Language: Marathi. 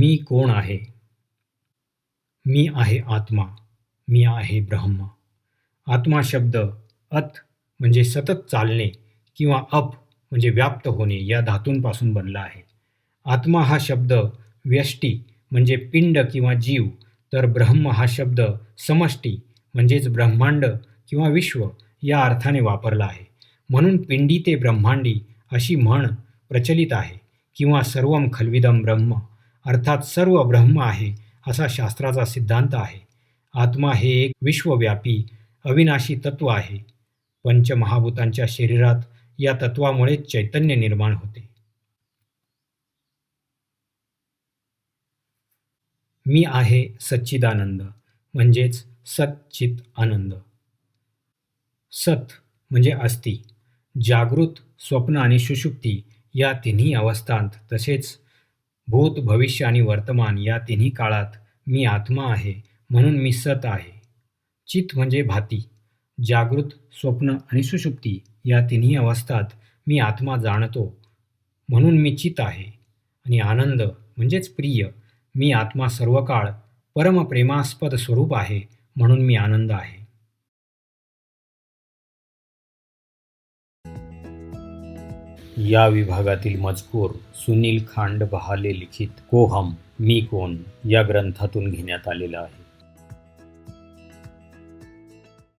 मी कोण आहे? मी आहे आत्मा. मी आहे ब्रह्म. आत्मा शब्द अत म्हणजे सतत चालणे किंवा अप म्हणजे व्याप्त होणे या धातूंपासून बनला आहे. आत्मा हा शब्द व्यष्टी म्हणजे पिंड किंवा जीव, तर ब्रह्म हा शब्द समष्टी म्हणजेच ब्रह्मांड किंवा विश्व या अर्थाने वापरला आहे. म्हणून पिंडी ते ब्रह्मांडी अशी म्हण प्रचलित आहे किंवा सर्वम खल्विदम ब्रह्म अर्थात सर्व ब्रह्म आहे असा शास्त्राचा सिद्धांत आहे. आत्मा हे एक विश्वव्यापी अविनाशी तत्व आहे. पंचमहाभूतांच्या शरीरात या तत्वामुळेच चैतन्य निर्माण होते. मी आहे सच्चिदानंद म्हणजेच सच्चित आनंद. सत म्हणजे अस्ति. जागृत, स्वप्न आणि सुषुप्ती या तिन्ही अवस्थांत तसेच भूत, भविष्य आणि वर्तमान या तिन्ही काळात मी आत्मा आहे म्हणून मी सत आहे. चित म्हणजे भाती. जागृत, स्वप्न आणि सुषुप्ती या तिन्ही अवस्थात मी आत्मा जाणतो म्हणून मी चित आहे. आणि आनंद म्हणजेच प्रिय. मी आत्मा सर्व काळ परमप्रेमास्पद स्वरूप आहे म्हणून मी आनंद आहे. या विभागातील मजकूर सुनील खांड बहाले लिखित को हम मी कोण या ग्रंथातून घेण्यात आलेला आहे.